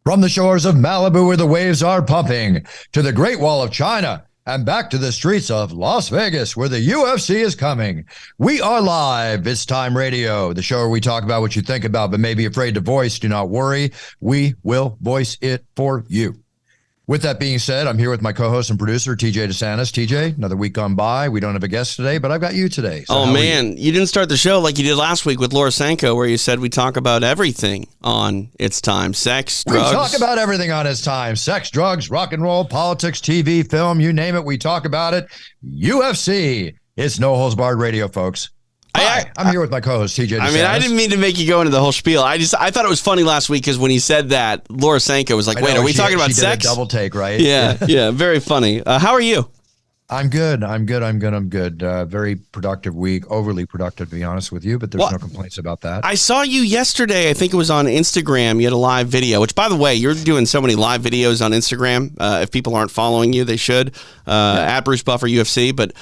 From the shores of Malibu where the waves are pumping, to the Great Wall of China, and back to the streets of Las Vegas where the UFC is coming. We are live. It's Time Radio, the show where we talk about what you think about but may be afraid to voice. Do not worry. We will voice it for you. With that being said, I'm here with my co-host and producer, TJ Santis. TJ, another week gone by. We don't have a guest today, but I've got you today. So you didn't start the show like you did last week with Laura Sanko, where you said we talk about everything on It's Time. Sex, drugs. We talk about everything on It's Time. Sex, drugs, rock and roll, politics, TV, film, you name it, we talk about it. UFC. It's No Holds Barred Radio, folks. Hi, I'm here with my co-host, TJ. I didn't mean to make you go into the whole spiel. I thought it was funny last week because when he said that, Laura Sanko was like, "Wait, are we talking about sex?" Did a double take, right? Yeah, very funny. How are you? I'm good. Very productive week. Overly productive, to be honest with you, but there's no complaints about that. I saw you yesterday. I think it was on Instagram. You had a live video, which, by the way, you're doing so many live videos on Instagram. If people aren't following you, they should. At Bruce Buffer UFC, but.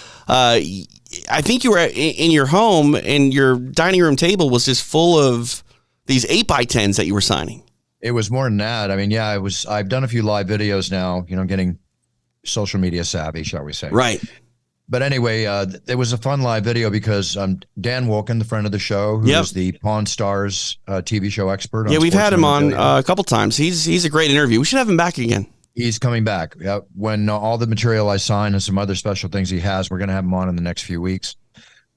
I think you were in your home and your dining room table was just full of these 8x10s that you were signing. It was more than that. I mean, yeah, I've done a few live videos now, getting social media savvy, shall we say. Right. But anyway, it was a fun live video because Dan Wolken, the friend of the show, who is the Pawn Stars TV show expert. Yeah, we've had him on a couple times. He's a great interview. We should have him back again. He's coming back. When all the material I sign and some other special things he has, we're going to have him on in the next few weeks.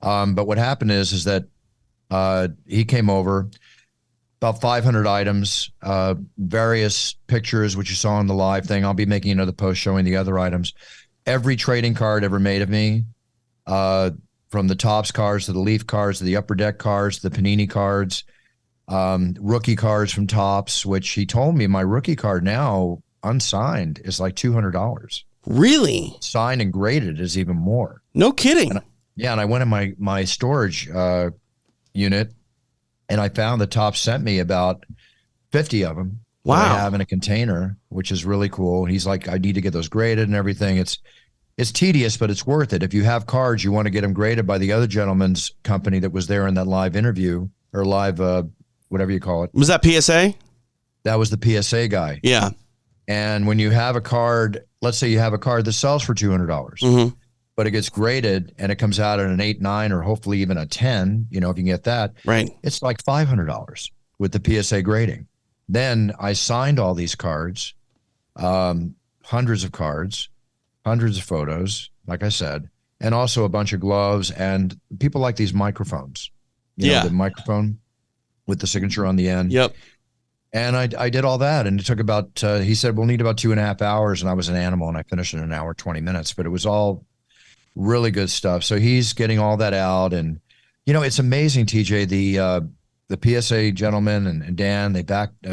But what happened is that he came over, about 500 items, various pictures, which you saw on the live thing. I'll be making another post showing the other items. Every trading card ever made of me, from the Topps cards to the Leaf cards to the Upper Deck cards, the Panini cards, rookie cards from Topps, which he told me my rookie card now, unsigned, is like $200. Really? Signed and graded is even more. No kidding. And I went in my storage unit, and I found the Topps sent me about 50 of them. Wow. That I have in a container, which is really cool. He's like, I need to get those graded and everything. It's tedious, but it's worth it. If you have cards, you want to get them graded by the other gentleman's company that was there in that live interview or live, whatever you call it. Was that PSA? That was the PSA guy. Yeah. And when you have a card, let's say you have a card that sells for $200, but it gets graded and it comes out at an 8, 9, or hopefully even a 10, if you can get that, right? It's like $500 with the PSA grading. Then I signed all these cards, hundreds of cards, hundreds of photos, like I said, and also a bunch of gloves, and people like these microphones. The microphone with the signature on the end. Yep. And I did all that, and it took about, he said, we'll need about 2.5 hours, and I was an animal, and I finished in 1 hour, 20 minutes, but it was all really good stuff. So he's getting all that out, and, it's amazing, TJ, the PSA gentleman and Dan, they backed,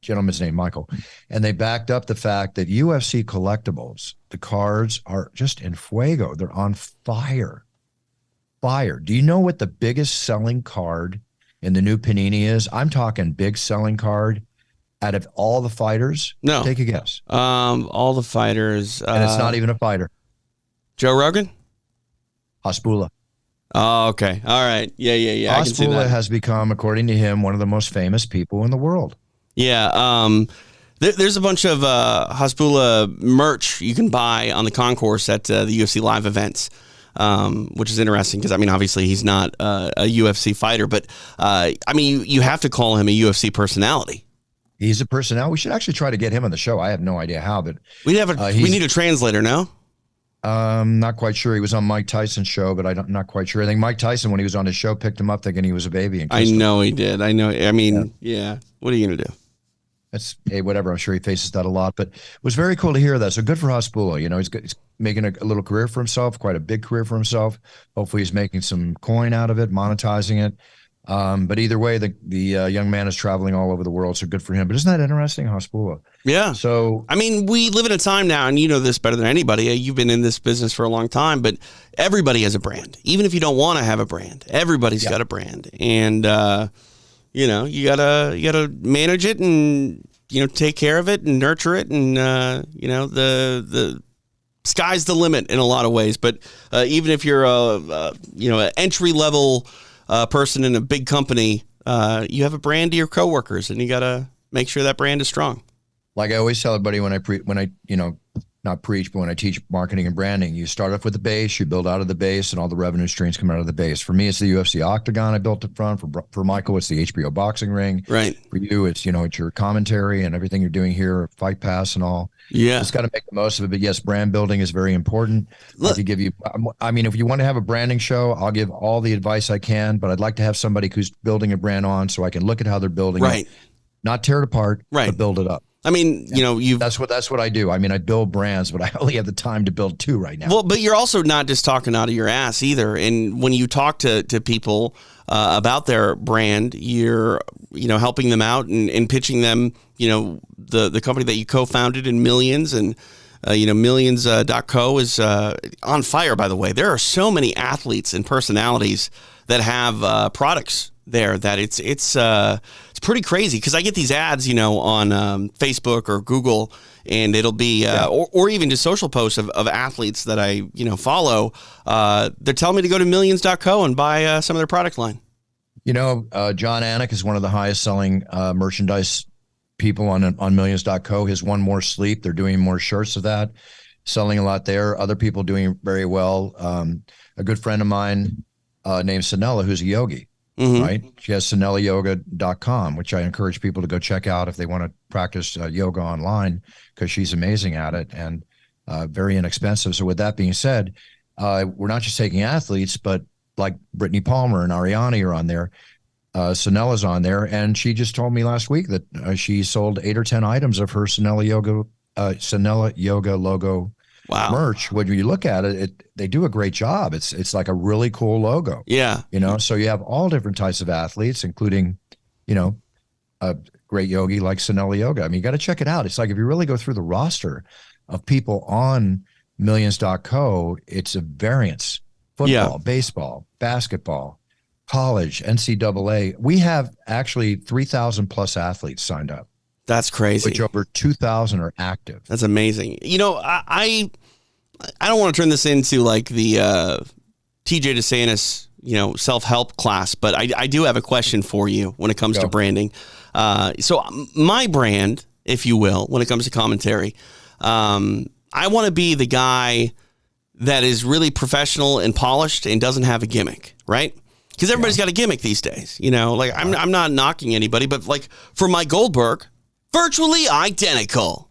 gentleman's name, Michael, and they backed up the fact that UFC collectibles, the cards are just in fuego. They're on fire. Do you know what the biggest selling card in the new Panini is? I'm talking big selling card out of all the fighters. No. Take a guess. All the fighters. And it's not even a fighter. Joe Rogan? Hasbulla. Oh, okay. All right. Yeah. I can see Hasbulla that. has become, according to him, one of the most famous people in the world. Yeah. There's a bunch of Hasbulla merch you can buy on the concourse at the UFC live events. Which is interesting because, obviously he's not a UFC fighter, but, you have to call him a UFC personality. He's a personality. We should actually try to get him on the show. I have no idea how, but we need a translator, no? Not quite sure. He was on Mike Tyson's show, but I'm not quite sure. I think Mike Tyson, when he was on his show, picked him up thinking he was a baby. And I know he did. I know. Yeah. What are you going to do? Hey, whatever. I'm sure he faces that a lot, but it was very cool to hear that. So good for Hasbulla. He's making a little career for himself, quite a big career for himself. Hopefully he's making some coin out of it, monetizing it. But either way, the young man is traveling all over the world, so good for him. But isn't that interesting, Hasbulla? Yeah. So, we live in a time now, and you know this better than anybody. You've been in this business for a long time, but everybody has a brand. Even if you don't want to have a brand, everybody's got a brand. And, you gotta manage it and, take care of it and nurture it. And, the sky's the limit in a lot of ways. But even if you're an entry level person in a big company, you have a brand to your coworkers, and you got to make sure that brand is strong. like I always tell everybody not preach, but when I teach marketing and branding, you start off with the base, you build out of the base, and all the revenue streams come out of the base. For me, it's the UFC Octagon I built it from. For Michael, it's the HBO boxing ring. Right. For you, it's it's your commentary and everything you're doing here, Fight Pass and all. Yeah. It's got to make the most of it. But yes, brand building is very important. Look, To give you, I mean, if you want to have a branding show, I'll give all the advice I can. But I'd like to have somebody who's building a brand on, so I can look at how they're building right. it, not tear it apart, but build it up. I mean, that's what I do. I mean, I build brands, but I only have the time to build 2 right now. Well, but you're also not just talking out of your ass either. And when you talk to people about their brand, you're helping them out and pitching them. The company that you co-founded in Millions and Millions.co is on fire. By the way, there are so many athletes and personalities that have products there that it's pretty crazy, because I get these ads on Facebook or Google, and it'll be or even just social posts of athletes that I follow. They're telling me to go to Millions.co and buy some of their product line. John Anik is one of the highest selling merchandise people on Millions.co. His One More Sleep, they're doing more shirts of that, selling a lot there. Other people doing very well. A good friend of mine named Sanella, who's a yogi. Mm-hmm. Right. She has SanellaYoga.com, which I encourage people to go check out if they want to practice yoga online, because she's amazing at it and very inexpensive. So with that being said, we're not just taking athletes, but like Brittany Palmer and Ariane are on there. Sanella's on there. And she just told me last week that she sold 8 or 10 items of her Sanella Yoga logo. Wow. Merch. When you look at it, they do a great job. It's like a really cool logo. Yeah. So you have all different types of athletes, including, a great yogi like Sanella Yoga. I mean, you got to check it out. It's like, if you really go through the roster of people on Millions.co, it's a variance: football, baseball, basketball, college, NCAA. We have actually 3,000 plus athletes signed up. That's crazy. Which over 2,000 are active. That's amazing. I don't want to turn this into like the TJ DeSantis, self-help class, but I do have a question for you when it comes to branding. So my brand, if you will, when it comes to commentary, I want to be the guy that is really professional and polished and doesn't have a gimmick, right? Because everybody's got a gimmick these days. Like I'm not knocking anybody, but like for Mike Goldberg, virtually identical.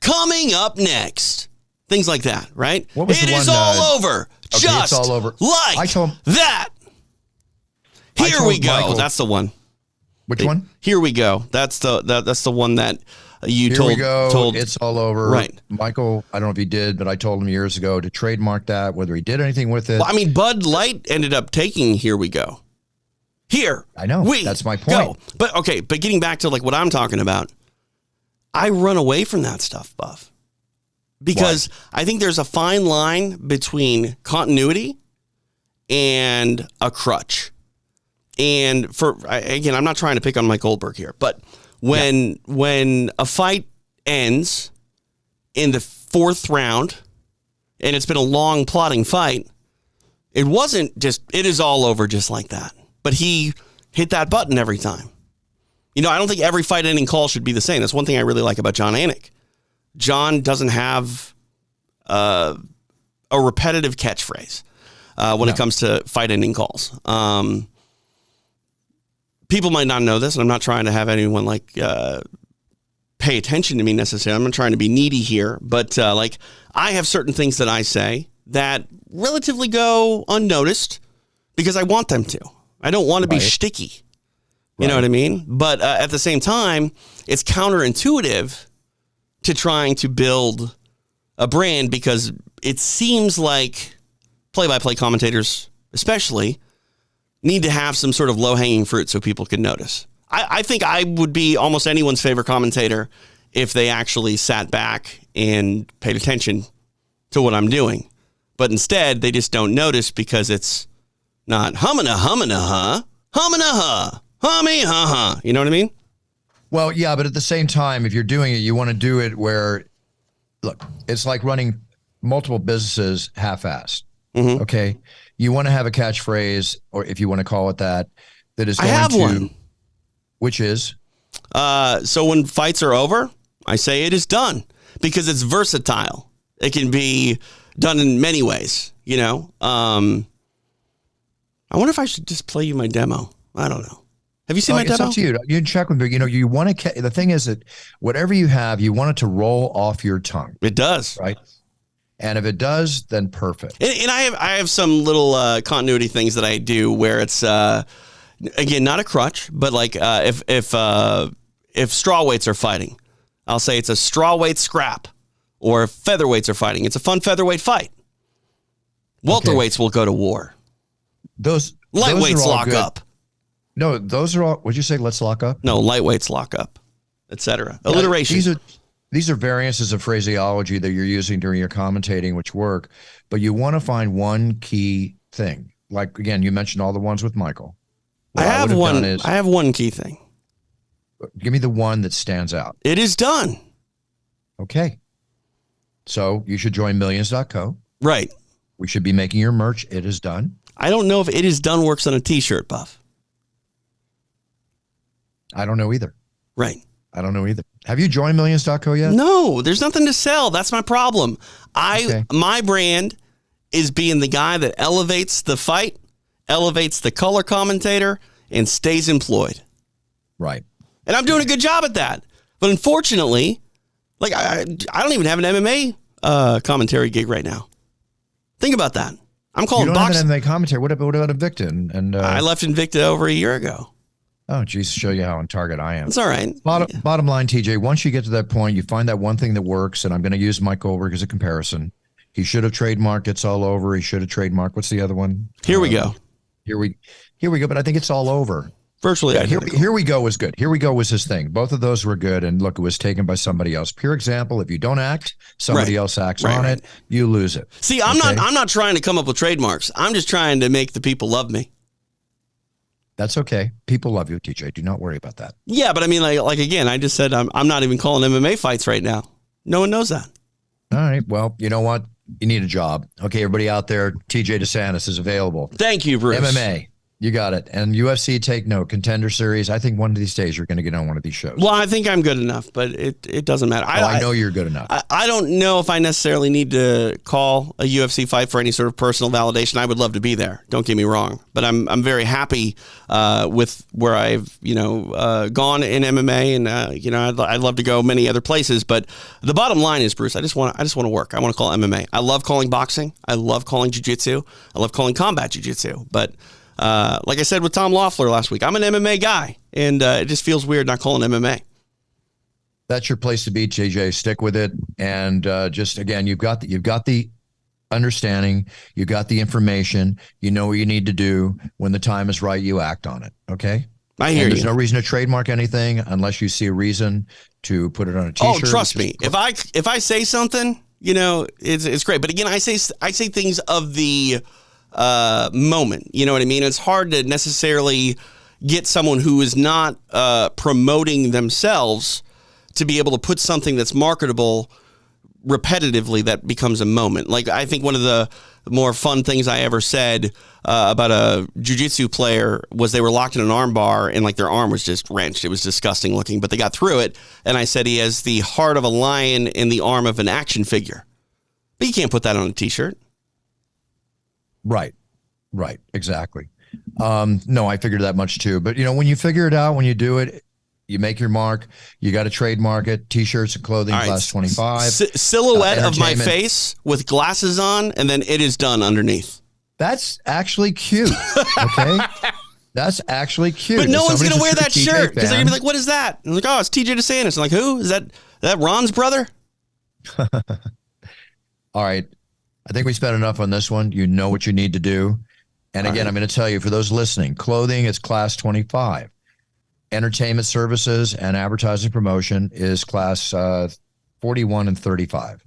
Coming up next. Things like that, right? What was it the is one, all over. Okay, just it's all over. Like that. Here we go. Michael, that's the one. Which one? Here we go. That's the one that you Here told. we go. Told, it's all over. Right. Michael, I don't know if he did, but I told him years ago to trademark that, whether he did anything with it. Well, I mean, Bud Light ended up taking Here We Go. Here. I know. That's my point. Go. But getting back to like what I'm talking about, I run away from that stuff, Buff. Because I think there's a fine line between continuity and a crutch. And again, I'm not trying to pick on Mike Goldberg here, but when a fight ends in the 4th round and it's been a long plotting fight, it is all over just like that. But he hit that button every time. I don't think every fight ending call should be the same. That's one thing I really like about John Anik. John doesn't have a repetitive catchphrase when it comes to fight ending calls. People might not know this, and I'm not trying to have anyone pay attention to me necessarily. I'm not trying to be needy here, but I have certain things that I say that relatively go unnoticed because I want them to. I don't want to be shticky. You know what I mean? But at the same time, it's counterintuitive to trying to build a brand, because it seems like play-by-play commentators especially need to have some sort of low-hanging fruit so people can notice. I think I would be almost anyone's favorite commentator if they actually sat back and paid attention to what I'm doing. But instead, they just don't notice because it's not humana, huh? Humana, huh? Hummy, huh? You know what I mean? Well, yeah, but at the same time, if you're doing it, you want to do it where, look, it's like running multiple businesses half-assed. Mm-hmm. Okay? You want to have a catchphrase, or if you want to call it that is going to... I have one. Which is? So when fights are over I say it is done because it's versatile. It can be done in many ways, you know. I wonder if I should just play you my demo. I don't know. Have you seen my demo? It's up to you. You can check with me. You know, you want to. The thing is that whatever you have, you want it to roll off your tongue. It does, right? And if it does, then perfect. And I have some little continuity things that I do where it's again not a crutch, but like if straw weights are fighting, I'll say it's a straw weight scrap, or if featherweights are fighting, it's a fun featherweight fight. Welterweights will go to war. Those lightweights lock good. up. No, those are all. Would you say let's lock up? No, lightweights lock up, etc. Alliteration. These are variances of phraseology that you're using during your commentating, which work, but you want to find one key thing. Like, again, you mentioned all the ones with Michael. I have one key thing. Give me the one that stands out. It is done. Okay. So you should join millions.co. Right. We should be making your merch. It is done. I don't know if it is done works on a t-shirt, Buff. I don't know either. Right. I don't know either. Have you joined millions.co yet? No, there's nothing to sell. That's my problem. My brand is being the guy that elevates the fight, elevates the color commentator, and stays employed. Right. And I'm doing a good job at that. But unfortunately, like I don't even have an MMA commentary gig right now. Think about that. I'm calling boxing. You don't have an MMA commentary. What about Invicta? And I left Invicta over a year ago. Oh, geez, show you how on target I am. It's all right. Bottom line, TJ, once you get to that point, you find that one thing that works, and I'm going to use Mike Goldberg as a comparison. He should have trademarked It's All Over. He should have trademarked, what's the other one? Here we go. Here we go, but I think It's All Over. Virtually identical. Here we go was good. Here we go was his thing. Both of those were good, and look, it was taken by somebody else. Pure example, if you don't act, somebody else acts on it, you lose it. See, I'm not trying to come up with trademarks. I'm just trying to make the people love me. That's okay. People love you, TJ. Do not worry about that. Yeah, but I mean, like again, I just said I'm not even calling MMA fights right now. No one knows that. All right. Well, you know what? You need a job. Okay, everybody out there, TJ DeSantis is available. Thank you, Bruce. MMA. You got it. And UFC, take note. Contender Series. I think one of these days you're going to get on one of these shows. Well, I think I'm good enough, but it doesn't matter. I know you're good enough. I don't know if I necessarily need to call a UFC fight for any sort of personal validation. I would love to be there. Don't get me wrong. But I'm very happy with where I've gone in MMA, and I'd love to go many other places. But the bottom line is, Bruce, I just want to work. I want to call MMA. I love calling boxing. I love calling jiu-jitsu. I love calling combat jiu-jitsu. But like I said with Tom Loeffler last week, I'm an MMA guy, and it just feels weird not calling MMA. That's your place to be, JJ. Stick with it, and just again, you've got the understanding, you got the information, you know what you need to do. When the time is right, you act on it. Okay. I hear you. There's no reason to trademark anything unless you see a reason to put it on a t-shirt. Oh, trust me. If I say something, it's great. But again, I say things of the moment. You know what I mean? It's hard to necessarily get someone who is not promoting themselves to be able to put something that's marketable repetitively that becomes a moment. Like, I think one of the more fun things I ever said about a jiu-jitsu player was they were locked in an arm bar and like their arm was just wrenched. It was disgusting looking, but they got through it. And I said he has the heart of a lion and the arm of an action figure. But you can't put that on a t-shirt. Right. Exactly. No, I figured that much too. But when you figure it out, when you do it, you make your mark. You got to trademark it. T-shirts and clothing, right. Class 25. Silhouette of my face with glasses on, and then it is done underneath. That's actually cute. Okay. That's actually cute. But no one's going to wear that shirt because they're going to be like, what is that? And like, oh, it's TJ DeSantis. I'm like, who? Is that Ron's brother? All right. I think we spent enough on this one. You know what you need to do. And again, I'm going to tell you, for those listening, clothing is class 25. Entertainment services and advertising promotion is class 41 and 35.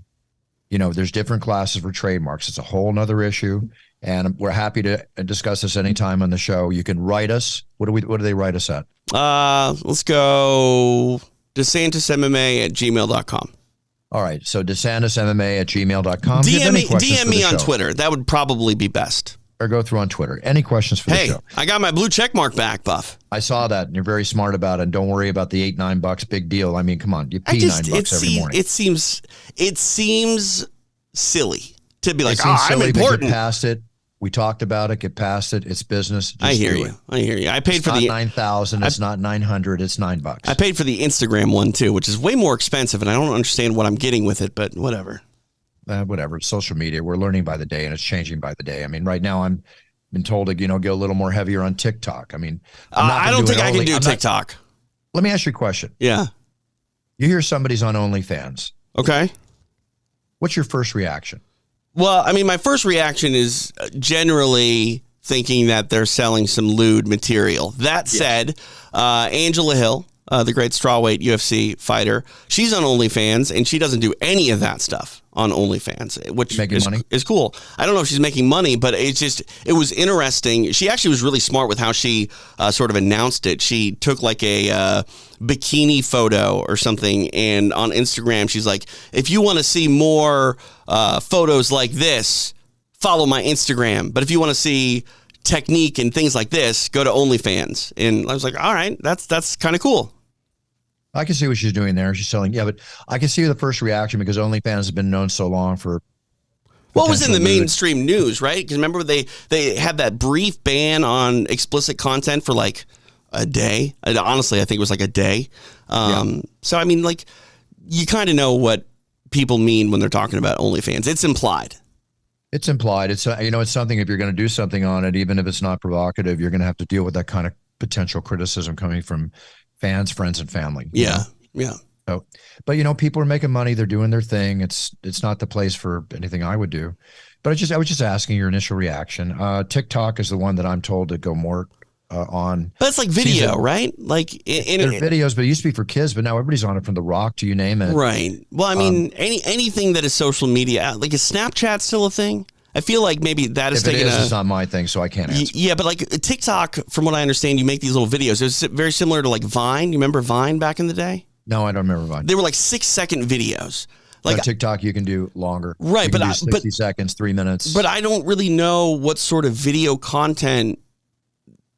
There's different classes for trademarks. It's a whole nother issue. And we're happy to discuss this anytime on the show. You can write us. What do they write us at? Let's go DeSantisMMA@gmail.com. All right. So DeSantisMMA@gmail.com. DM me on Twitter. That would probably be best. or go through on Twitter. Any questions for the Hey, show? I got my blue check mark back, Buff. I saw that, and you're very smart about it. And don't worry about the $8-9 big deal. I mean, come on, you I pee just $9 every morning. it seems silly to be like, It seems I'm silly, but important. get past it. We talked about it. Get past it. It's business. Just I hear do you. it. I hear you. I paid It's for not the 9,000. It's not 900. It's $9. I paid for the Instagram one too, which is way more expensive, and I don't understand what I'm getting with it, but whatever. Whatever. It's social media. We're learning by the day, and it's changing by the day. I mean, right now I'm been told to go a little more heavier on TikTok. I mean, I don't think I can do TikTok. Let me ask you a question. Yeah. You hear somebody's on OnlyFans. Okay. What's your first reaction? Well, I mean, my first reaction is generally thinking that they're selling some lewd material. That said, Angela Hill, the great strawweight UFC fighter, she's on OnlyFans, and she doesn't do any of that stuff on OnlyFans, which is cool. I don't know if she's making money, but it was interesting. She actually was really smart with how she sort of announced it. She took like a bikini photo or something, and on Instagram, she's like, if you want to see more photos like this, follow my Instagram. But if you want to see technique and things like this, go to OnlyFans. And I was like, all right, that's kind of cool. I can see what she's doing there. She's selling, but I can see the first reaction because OnlyFans has been known so long for. Well, it was in the mainstream news, right? Because remember they had that brief ban on explicit content for like a day. Honestly, I think it was like a day. So I mean, like, you kind of know what people mean when they're talking about OnlyFans. It's implied. It's implied. It's it's something. If you're going to do something on it, even if it's not provocative, you're going to have to deal with that kind of potential criticism coming from fans, friends, and family. Yeah. So, but people are making money. They're doing their thing. It's not the place for anything I would do. But I was just asking your initial reaction. TikTok is the one that I'm told to go more on. But it's like video, right? Like they're videos, but it used to be for kids. But now everybody's on it, from The Rock to you name it. Right. Well, I mean, anything that is social media, like, is Snapchat still a thing? I feel like maybe that is taking it's not my thing, so I can't answer. Yeah, but like TikTok, from what I understand, you make these little videos. It was very similar to like Vine. You remember Vine back in the day? No, I don't remember Vine. They were like 6-second videos. Like TikTok, you can do longer. Right, you can do 60 seconds, 3 minutes. But I don't really know what sort of video content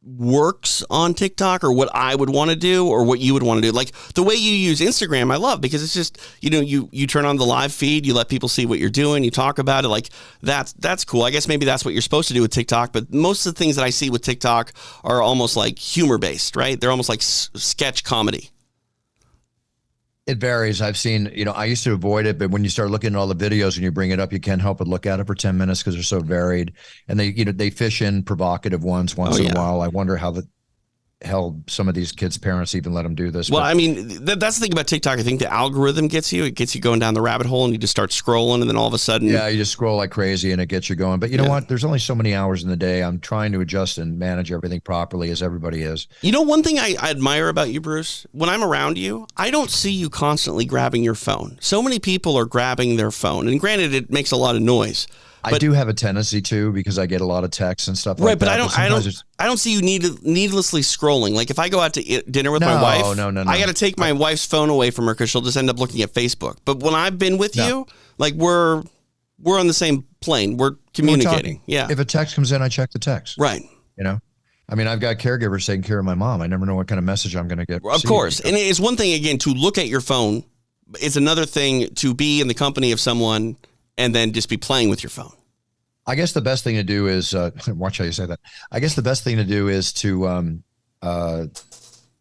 works on TikTok, or what I would want to do, or what you would want to do. Like the way you use Instagram, I love, because it's just, you turn on the live feed, you let people see what you're doing, you talk about it. Like that's cool. I guess maybe that's what you're supposed to do with TikTok, but most of the things that I see with TikTok are almost like humor based, right? They're almost like sketch comedy. It varies. I've seen, I used to avoid it, but when you start looking at all the videos and you bring it up, you can't help but look at it for 10 minutes because they're so varied. And they fish in provocative ones once in a while. I wonder how the hell some of these kids' parents even let them do this. Well, I mean, that's the thing about TikTok. I think the algorithm gets you. It gets you going down the rabbit hole, and you just start scrolling, and then all of a sudden... Yeah, you just scroll like crazy, and it gets you going. But you know what? There's only so many hours in the day. I'm trying to adjust and manage everything properly, as everybody is. One thing I admire about you, Bruce, when I'm around you, I don't see you constantly grabbing your phone. So many people are grabbing their phone, and granted, it makes a lot of noise. I do have a tendency to, because I get a lot of texts and stuff like that. Right, but I don't see you needlessly scrolling. Like if I go out to dinner with my wife, no. I got to take my wife's phone away from her because she'll just end up looking at Facebook. But when I've been with you, like we're on the same plane. We're communicating. Yeah. If a text comes in, I check the text. Right. I mean, I've got caregivers taking care of my mom. I never know what kind of message I'm going to get. Of course. And it's one thing, again, to look at your phone. It's another thing to be in the company of someone and then just be playing with your phone. I guess the best thing to do is watch how you say that. I guess the best thing to do is to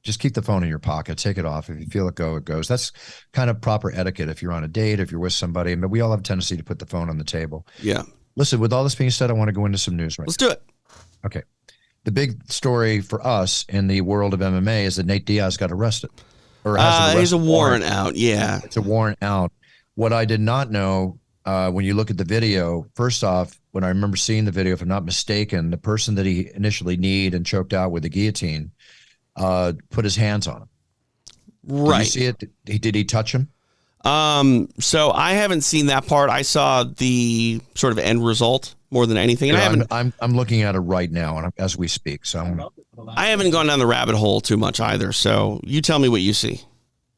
just keep the phone in your pocket. Take it off. If you feel it go, it goes. That's kind of proper etiquette. If you're on a date, if you're with somebody, but we all have a tendency to put the phone on the table. Yeah. Listen, with all this being said, I want to go into some news Let's do it. Okay. The big story for us in the world of MMA is that Nate Diaz got arrested. Or there's a warrant out. Yeah. It's a warrant out. What I did not know, when you look at the video, first off, when I remember seeing the video, if I'm not mistaken, the person that he initially kneed and choked out with the guillotine put his hands on him. Right. Did you see it? Did he touch him? So I haven't seen that part. I saw the sort of end result more than anything. And I'm looking at it right now as we speak. So I haven't gone down the rabbit hole too much either. So you tell me what you see.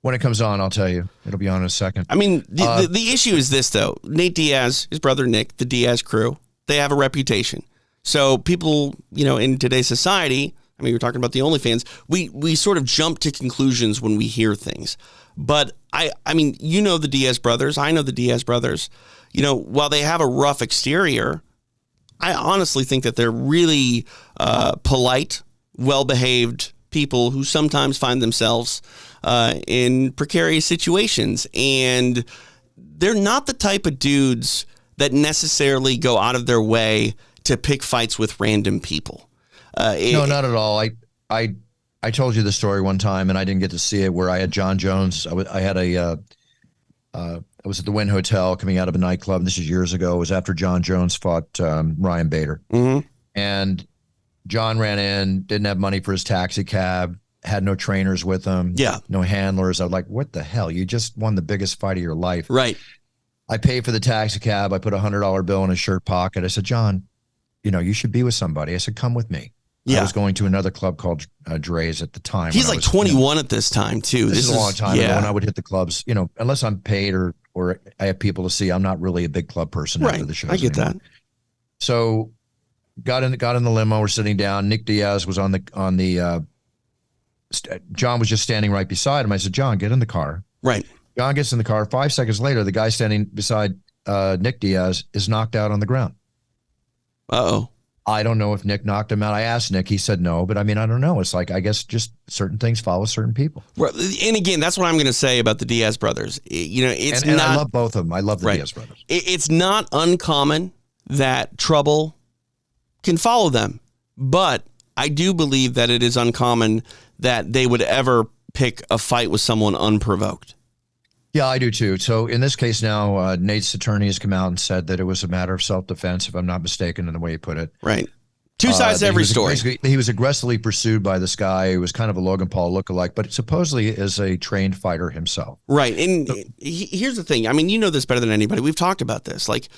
When it comes on, I'll tell you. It'll be on in a second. I mean, the issue is this, though. Nate Diaz, his brother Nick, the Diaz crew, they have a reputation. So people, in today's society, I mean, we're talking about the OnlyFans, we sort of jump to conclusions when we hear things. But I mean, the Diaz brothers, I know the Diaz brothers, while they have a rough exterior, I honestly think that they're really polite, well-behaved people who sometimes find themselves in precarious situations. And they're not the type of dudes that necessarily go out of their way to pick fights with random people. No, not at all. I told you the story one time, and I didn't get to see it, where I had John Jones. I was at the Wynn Hotel coming out of a nightclub. And this is years ago. It was after John Jones fought Ryan Bader. Mm-hmm. And John ran in, didn't have money for his taxi cab, had no trainers with him, no handlers. I was like, what the hell? You just won the biggest fight of your life. Right. I paid for the taxi cab. I put $100 bill in his shirt pocket. I said, John, you should be with somebody. I said, come with me. Yeah. I was going to another club called Dre's at the time. He's like 21 at this time, too. This is a long time ago when I would hit the clubs, unless I'm paid or I have people to see. I'm not really a big club person after the shows. I get that. So got in the limo. We're sitting down. Nick Diaz was on the John was just standing right beside him. I said, John, get in the car. Right. John gets in the car. 5 seconds later, the guy standing beside Nick Diaz is knocked out on the ground. Uh-oh. I don't know if Nick knocked him out. I asked Nick. He said no, but I mean, I don't know. It's like, I guess just certain things follow certain people. And again, that's what I'm going to say about the Diaz brothers. It's and not. I love both of them. I love the Diaz brothers. It's not uncommon that trouble can follow them, but I do believe that it is uncommon that they would ever pick a fight with someone unprovoked. Yeah, I do too. So in this case now, Nate's attorney has come out and said that it was a matter of self-defense, if I'm not mistaken in the way he put it. Right. Two sides to every story. He was aggressively pursued by this guy who was kind of a Logan Paul lookalike, but supposedly is a trained fighter himself. Right. And here's the thing. I mean, you know this better than anybody. We've talked about this. Like,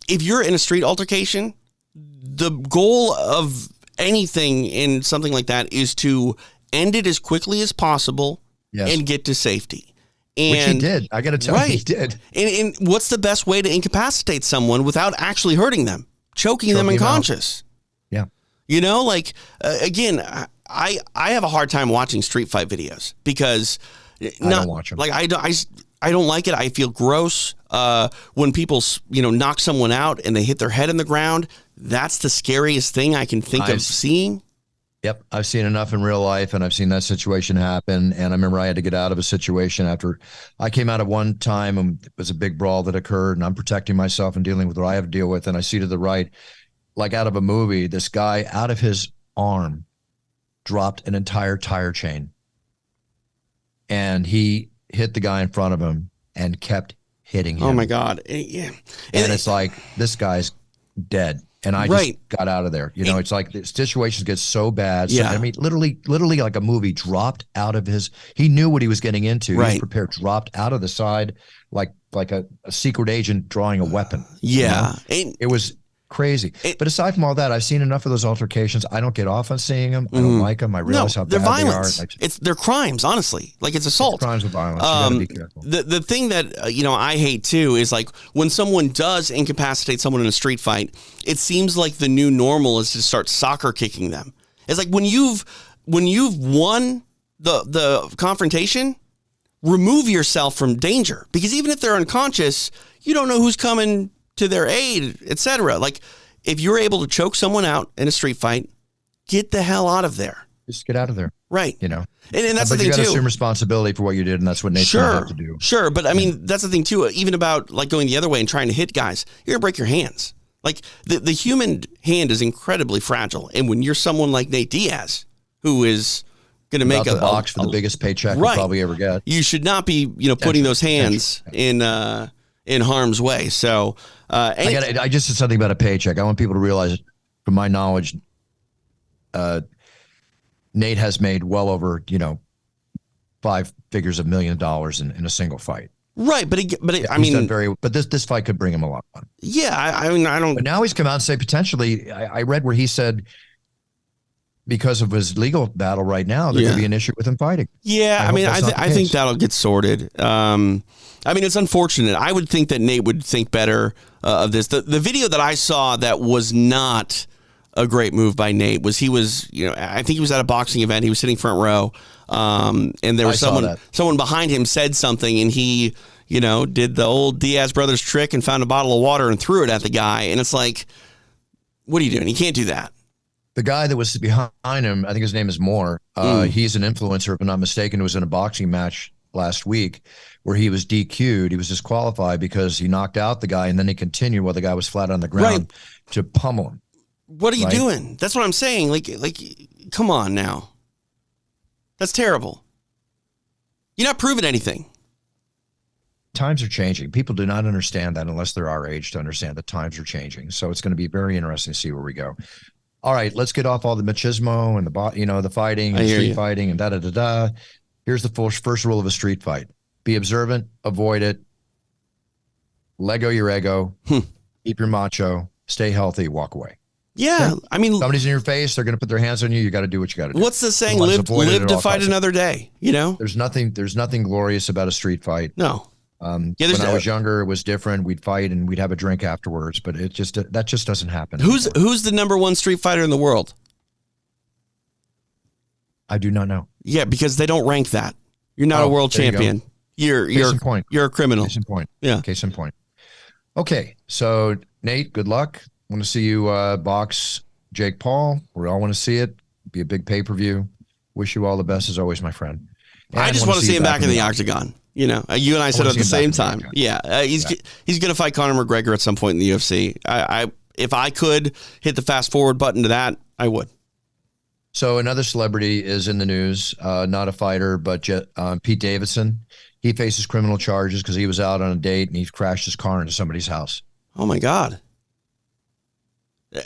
if you're in a street altercation, the goal of anything in something like that is to end it as quickly as possible and get to safety. Which he did. I got to tell you, he did. And what's the best way to incapacitate someone without actually hurting them? Choking them unconscious. Yeah. Again, I have a hard time watching street fight videos because I don't watch them. Like I don't like it. I feel gross when people knock someone out and they hit their head in the ground. That's the scariest thing I can think of seeing. Yep. I've seen enough in real life, and I've seen that situation happen. And I remember I had to get out of a situation after I came out of one time, and it was a big brawl that occurred, and I'm protecting myself and dealing with what I have to deal with. And I see to the right, like out of a movie, this guy out of his arm dropped an entire tire chain. And he hit the guy in front of him and kept hitting him. Oh, my God. Yeah. And it's like, this guy's dead. And I just got out of there. It's like the situations get so bad. So, I mean, literally like a movie, dropped out of he knew what he was getting into. He was prepared, dropped out of the side like a secret agent drawing a weapon. Yeah. It was crazy. But aside from all that, I've seen enough of those altercations. I don't get off on seeing them. I don't like them. I realize how bad violence. they are. They're crimes, honestly. Like, it's assault. It's crimes of violence. You gotta be careful. The thing that I hate too is like when someone does incapacitate someone in a street fight, it seems like the new normal is to start soccer kicking them. It's like when you've won the confrontation, remove yourself from danger, because even if they're unconscious, you don't know who's coming to their aid, etc. Like, if you're able to choke someone out in a street fight, get the hell out of there. Just get out of there. Right. And that's the thing too. But you got to assume responsibility for what you did, and that's what Nate's going to have to do. Sure, but I mean, that's the thing too. Even about like going the other way and trying to hit guys, you're going to break your hands. Like, the human hand is incredibly fragile, and when you're someone like Nate Diaz, who is going to make a box for the biggest paycheck you'll probably ever get, you should not be putting those hands in harm's way. So I just said something about a paycheck. I want people to realize, from my knowledge, Nate has made well over 5 figures of $1 million in a single fight. Right, but this fight could bring him a lot of money. Yeah, I mean, I don't. But now he's come out and say potentially. I read where he said, because of his legal battle right now, there could be an issue with him fighting. Yeah, I think that'll get sorted. I mean, it's unfortunate. I would think that Nate would think better of this. The video that I saw that was not a great move by Nate was I think he was at a boxing event. He was sitting front row, and there was someone behind him said something, and he, did the old Diaz brothers trick and found a bottle of water and threw it at the guy. And it's like, what are you doing? You can't do that. The guy that was behind him, I think his name is Moore. He's an influencer, if I'm not mistaken, who was in a boxing match last week where he was DQ'd. He was disqualified because he knocked out the guy, and then he continued while the guy was flat on the ground to pummel him. What are you doing? That's what I'm saying. Like, come on now. That's terrible. You're not proving anything. Times are changing. People do not understand that unless they're our age to understand that times are changing. So it's going to be very interesting to see where we go. All right, let's get off all the machismo and the fighting and street fighting and da-da-da-da. Here's the first rule of a street fight. Be observant, avoid it, Lego your ego, keep your macho, stay healthy, walk away. Yeah, I mean, somebody's in your face, they're going to put their hands on you. You got to do what you got to do. What's the saying? Live to fight another day. There's nothing glorious about a street fight. No. When I was younger, it was different. We'd fight and we'd have a drink afterwards, but that just doesn't happen. Who's the number one street fighter in the world? I do not know. Yeah, because they don't rank that. You're not a world champion. You're a criminal. Case in point. Yeah. Case in point. Okay, so Nate, good luck. Want to see you box Jake Paul. We all want to see it. Be a big pay-per-view. Wish you all the best as always, my friend. And I just want to see him back in the octagon. You and I said at the same time. Yeah, he's going to fight Conor McGregor at some point in the UFC. If I could hit the fast forward button to that, I would. So another celebrity is in the news, not a fighter, but Pete Davidson. He faces criminal charges because he was out on a date and he crashed his car into somebody's house. Oh my God.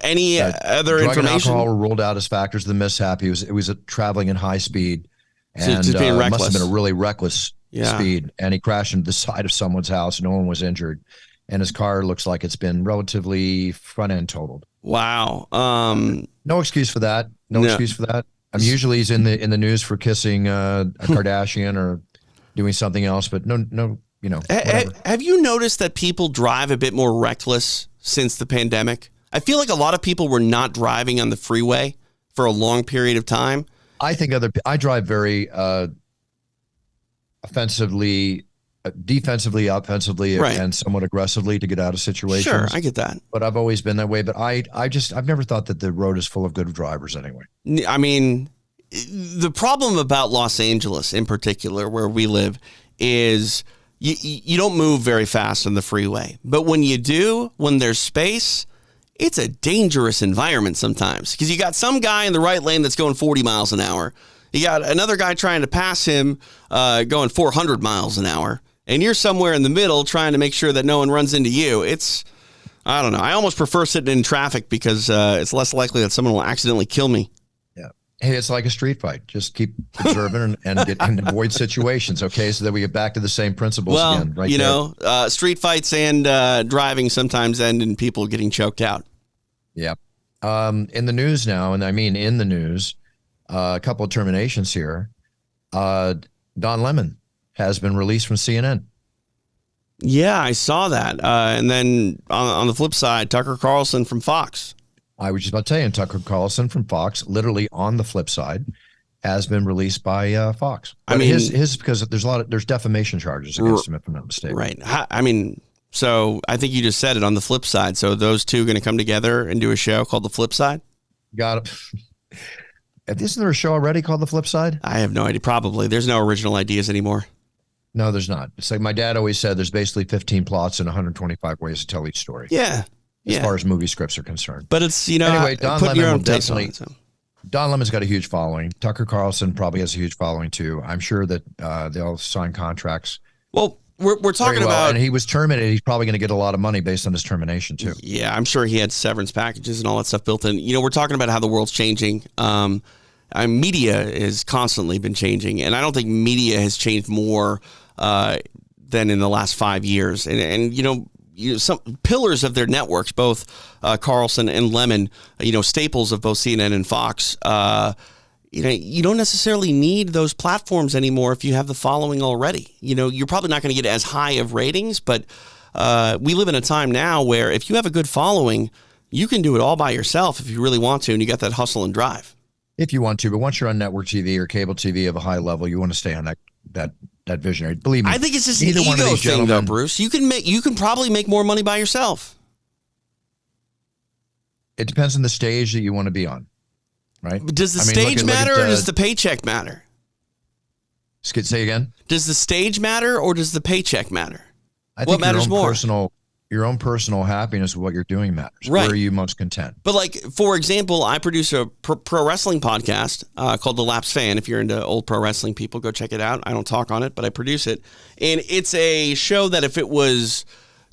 Any other drug information? And alcohol were ruled out as factors of the mishap. He was traveling in high speed, and just being reckless. Must have been a really reckless speed. And he crashed into the side of someone's house. No one was injured, and his car looks like it's been relatively front end totaled. Wow. No excuse for that. No excuse for that. Usually he's in the news for kissing a Kardashian or doing something else, but no. Have you noticed that people drive a bit more reckless since the pandemic? I feel like a lot of people were not driving on the freeway for a long period of time. I think I drive very offensively, defensively, offensively, and somewhat aggressively to get out of situations. Sure, I get that. But I've always been that way. But I've never thought that the road is full of good drivers anyway. I mean, the problem about Los Angeles in particular, where we live, is you don't move very fast on the freeway. But when you do, when there's space, it's a dangerous environment sometimes because you got some guy in the right lane that's going 40 miles an hour. You got another guy trying to pass him going 400 miles an hour. And you're somewhere in the middle trying to make sure that no one runs into you. I don't know. I almost prefer sitting in traffic because it's less likely that someone will accidentally kill me. Yeah. Hey, it's like a street fight. Just keep observing and avoid situations, okay? So that we get back to the same principles again. Right. Street fights and driving sometimes end in people getting choked out. Yeah. In the news now, and I mean in the news, a couple of terminations here. Don Lemon has been released from CNN. Yeah, I saw that. And then on the flip side, Tucker Carlson from Fox. I was just about to tell you, Tucker Carlson from Fox, literally on the flip side, has been released by Fox. But his because there's defamation charges against him, if I'm not mistaken. Right. So I think you just said it on the flip side. So those two going to come together and do a show called The Flip Side? Got it. Isn't there a show already called The Flip Side? I have no idea. Probably. There's no original ideas anymore. No, there's not. It's like my dad always said, there's basically 15 plots and 125 ways to tell each story. Yeah. As far as movie scripts are concerned. But it's, anyway, Don put Lemon your own will taste on definitely, it, so. Don Lemon's got a huge following. Tucker Carlson probably has a huge following too. I'm sure that they'll sign contracts. Well, we're talking about, and he was terminated. He's probably going to get a lot of money based on his termination too. Yeah, I'm sure he had severance packages and all that stuff built in. We're talking about how the world's changing. Media has constantly been changing, and I don't think media has changed more than in the last 5 years. And some pillars of their networks, both Carlson and Lemon, staples of both CNN and Fox. You don't necessarily need those platforms anymore if you have the following already. You're probably not going to get as high of ratings, but we live in a time now where if you have a good following, you can do it all by yourself if you really want to, and you got that hustle and drive. If you want to, but once you're on network TV or cable TV of a high level, you want to stay on that visionary. Believe me, I think it's just an either one of ego these thing, though, gentlemen- Bruce. You can probably make more money by yourself. It depends on the stage that you want to be on, right? Does the I mean, stage look at, matter, or does the paycheck matter? Say again? Does the stage matter, or does the paycheck matter? I What think matters more? Your own personal happiness with what you're doing matters. Right. Where are you most content? But like, for example, I produce a pro wrestling podcast called The Laps Fan. If you're into old pro wrestling, people go check it out. I don't talk on it, but I produce it. And it's a show that if it was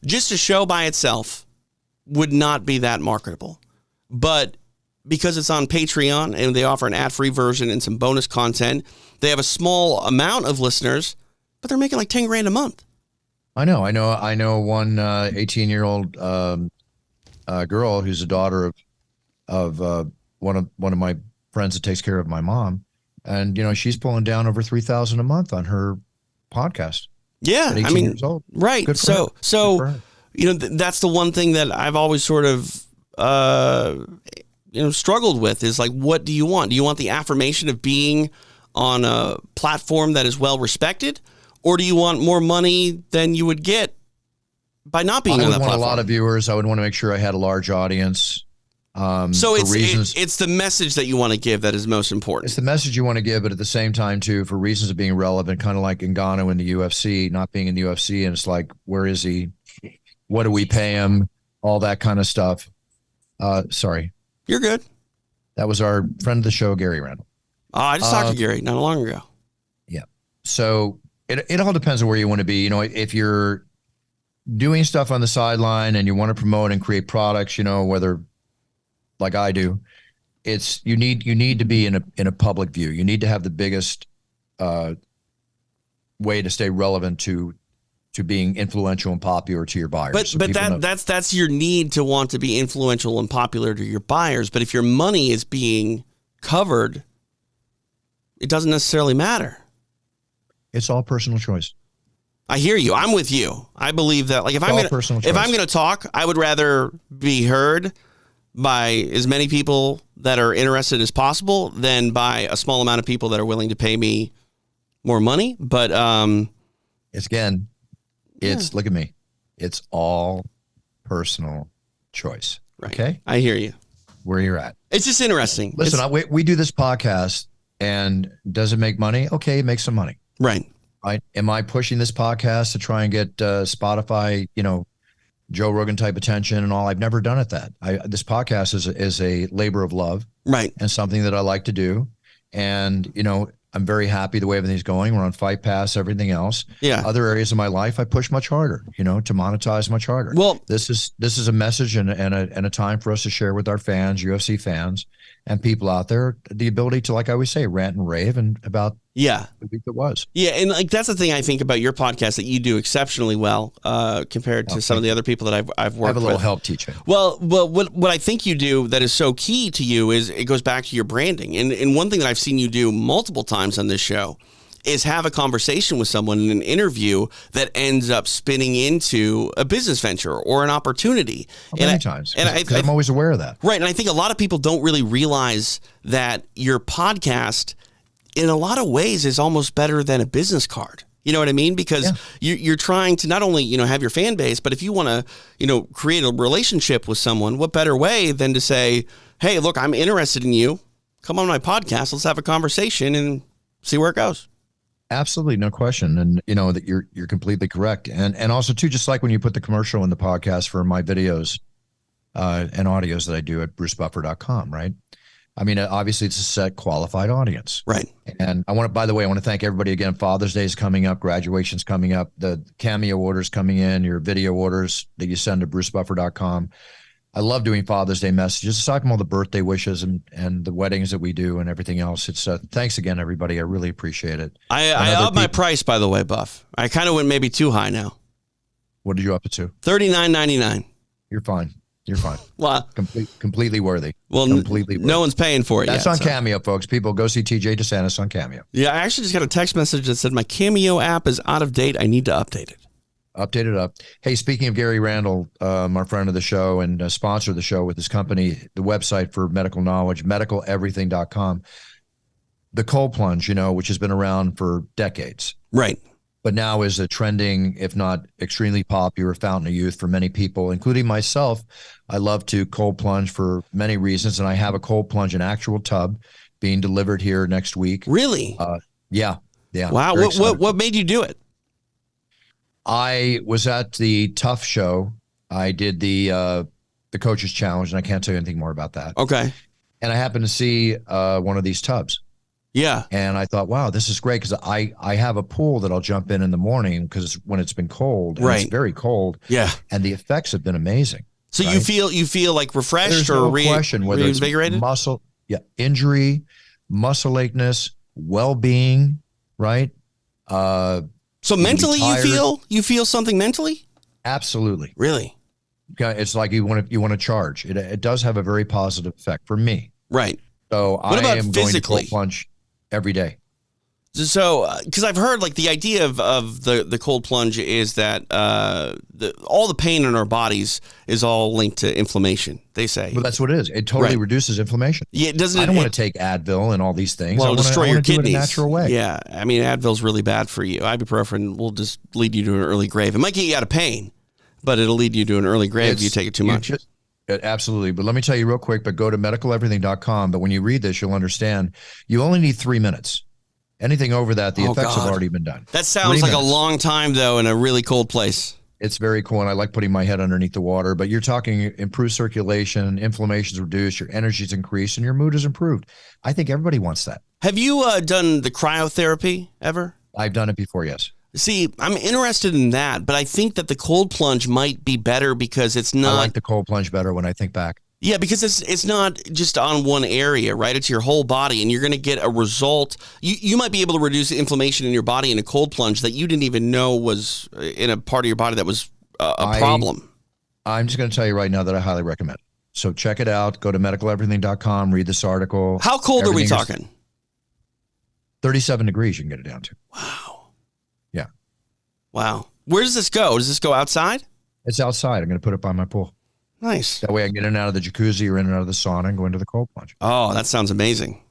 just a show by itself would not be that marketable. But because it's on Patreon and they offer an ad-free version and some bonus content, they have a small amount of listeners, but they're making like 10 grand a month. I know one 18-year-old girl who's a daughter of one of my friends that takes care of my mom, and she's pulling down over $3,000 a month on her podcast. Yeah, at 18 years old. Right. Good for her. So Good for her. that's the one thing that I've always sort of struggled with is like, what do you want? Do you want the affirmation of being on a platform that is well respected? Or do you want more money than you would get by not being on that platform? I would want a lot of viewers. I would want to make sure I had a large audience. So it's the message that you want to give that is most important. It's the message you want to give, but at the same time, too, for reasons of being relevant, kind of like Ngannou in the UFC, not being in the UFC, and it's like, where is he? What do we pay him? All that kind of stuff. Sorry. You're good. That was our friend of the show, Gary Randall. Oh, I just talked to Gary not long ago. Yeah. So it all depends on where you want to be. If you're doing stuff on the sideline and you want to promote and create products, whether like I do, you need to be in a public view. You need to have the biggest way to stay relevant to being influential and popular to your buyers. But that's your need to want to be influential and popular to your buyers. But if your money is being covered, it doesn't necessarily matter. It's all personal choice. I hear you. I'm with you. I believe that, like, if I'm going to talk, I would rather be heard by as many people that are interested as possible than by a small amount of people that are willing to pay me more money. But look at me. It's all personal choice. Right. Okay. I hear you. Where you're at. It's just interesting. Listen, we do this podcast, and does it make money? Okay, make some money. Right. Right. Am I pushing this podcast to try and get Spotify, Joe Rogan type attention and all? I've never done it that. This podcast is a labor of love. Right. And something that I like to do. And, I'm very happy the way everything's going. We're on Fight Pass, everything else. Yeah. Other areas of my life, I push much harder, to monetize much harder. Well, this is a message and a time for us to share with our fans, UFC fans, and people out there, the ability to, like I always say, rant and rave and about the week that was. Yeah, and like that's the thing I think about your podcast that you do exceptionally well compared to some of the other people that I've worked with. I have a little help teaching. Well, what I think you do that is so key to you is it goes back to your branding. And one thing that I've seen you do multiple times on this show is have a conversation with someone in an interview that ends up spinning into a business venture or an opportunity. Many times. And I'm always aware of that. Right. And I think a lot of people don't really realize that your podcast, in a lot of ways, is almost better than a business card. You know what I mean? Because you're trying to not only, have your fan base, but if you want to, create a relationship with someone, what better way than to say, hey, look, I'm interested in you. Come on my podcast. Let's have a conversation and see where it goes. Absolutely, no question. And that you're completely correct. And also too, just like when you put the commercial in the podcast for my videos and audios that I do at brucebuffer.com, right? I mean, obviously it's a set qualified audience. Right. And I want to thank everybody again. Father's Day is coming up, graduation's coming up, the Cameo orders coming in, your video orders that you send to brucebuffer.com. I love doing Father's Day messages, aside from all the birthday wishes and the weddings that we do and everything else. It's thanks again, everybody. I really appreciate it. I upped my price, by the way, Buff. I kind of went maybe too high now. What did you up it to? $39.99. You're fine. You're fine. Well, completely worthy. Well, completely worthy. No one's paying for it. That's yet, on Cameo, folks. People go see TJ DeSantis on Cameo. Yeah, I actually just got a text message that said my Cameo app is out of date. I need to update it. Update it up. Hey, speaking of Gary Randall, our friend of the show and sponsor of the show with his company, the website for medical knowledge, medicaleverything.com, the cold plunge, which has been around for decades, Right. but now is a trending, if not extremely popular, fountain of youth for many people, including myself. I love to cold plunge for many reasons, and I have a cold plunge, an actual tub, being delivered here next week. Really? Yeah. Wow. Very What made you do it? I was at the Tough show. I did the coaches challenge, and I can't tell you anything more about that. Okay. And I happened to see one of these tubs. Yeah. And I thought, wow, this is great, because I have a pool that I'll jump in the morning, because when it's been cold, and Right. it's very cold. Yeah. And the effects have been amazing. So right? you feel like refreshed There's or no question whether it's reinvigorated? muscle, injury, muscle akeness, well-being, right? So mentally, tired. you feel something mentally? Absolutely. Really? It's like you want to charge. It does have a very positive effect for me. Right. So What I about am going to physically? cold plunge every day. So, because I've heard like the idea of the cold plunge is that all the pain in our bodies is all linked to inflammation. They say. Well, that's what it is. It totally Right. reduces inflammation. Yeah, it doesn't. I don't want to take Advil and all these things. Well, I it'll destroy your do it kidneys. a natural way. Yeah, I mean, Advil's really bad for you. Ibuprofen will just lead you to an early grave. It might get you out of pain, but it'll lead you to an early grave if you take it too much. Absolutely. But let me tell you real quick, but go to medicaleverything.com. But when you read this, you'll understand you only need 3 minutes. Anything over that, the effects have already been done. That sounds 3 like minutes. a long time, though, in a really cold place. It's very cool, and I like putting my head underneath the water. But you're talking improved circulation, inflammation's reduced, your energy's increased, and your mood is improved. I think everybody wants that. Have you done the cryotherapy ever? I've done it before, yes. See, I'm interested in that, but I think that the cold plunge might be better because it's not. I like the cold plunge better when I think back. Yeah, because it's not just on one area, right? It's your whole body, and you're going to get a result. You might be able to reduce inflammation in your body in a cold plunge that you didn't even know was in a part of your body that was a problem. I'm just going to tell you right now that I highly recommend it. So check it out. Go to medicaleverything.com, read this article. How cold are we Everything is talking? 37 degrees you can get it down to. Wow. Yeah. Wow. Where does this go? Does this go outside? It's outside. I'm going to put it by my pool. Nice. That way I can get in and out of the jacuzzi or in and out of the sauna and go into the cold plunge. Oh, that sounds amazing.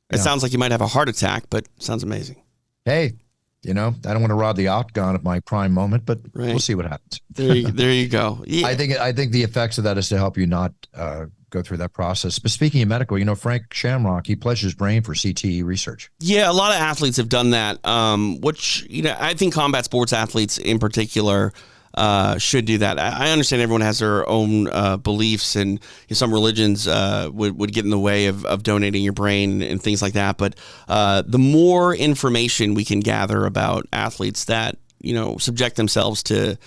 It Yeah. sounds like you might have a heart attack, but it sounds amazing. Hey, I don't want to rob the octagon of my prime moment, but Right. we'll see what happens. There you go. Yeah. I think the effects of that is to help you not go through that process. But speaking of medical, Frank Shamrock, he pledged his brain for CTE research. Yeah, a lot of athletes have done that, which, I think combat sports athletes in particular should do that. I understand everyone has their own beliefs, and some religions would get in the way of donating your brain and things like that. But the more information we can gather about athletes that, subject themselves to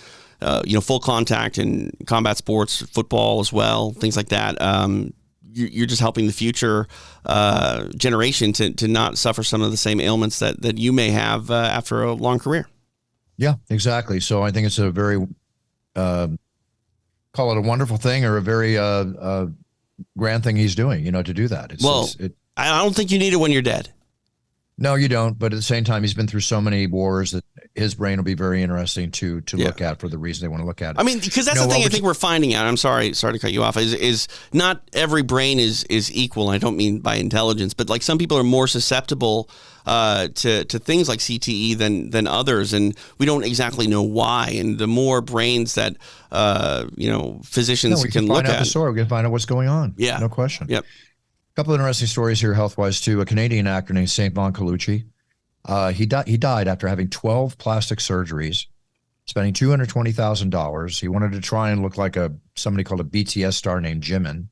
full contact and combat sports, football as well, things like that. You're just helping the future generation to not suffer some of the same ailments that you may have after a long career. Yeah, exactly. So I think it's a very, call it a wonderful thing or a very grand thing he's doing, to do that. I don't think you need it when you're dead. No, you don't. But at the same time, he's been through so many wars that his brain will be very interesting to look at for the reason they want to look at it. I mean, because that's the thing I think we're finding out. I'm sorry to cut you off. Is not every brain is equal. I don't mean by intelligence, but like some people are more susceptible to things like CTE than others, and we don't exactly know why. And the more brains that physicians we can find look out at, the story. We can find out what's going on. Yeah, no question. Yep. A couple of interesting stories here, health-wise too. A Canadian actor named Saint Bon Colucci. He died after having 12 plastic surgeries, spending $220,000. He wanted to try and look like somebody called a BTS star named Jimin.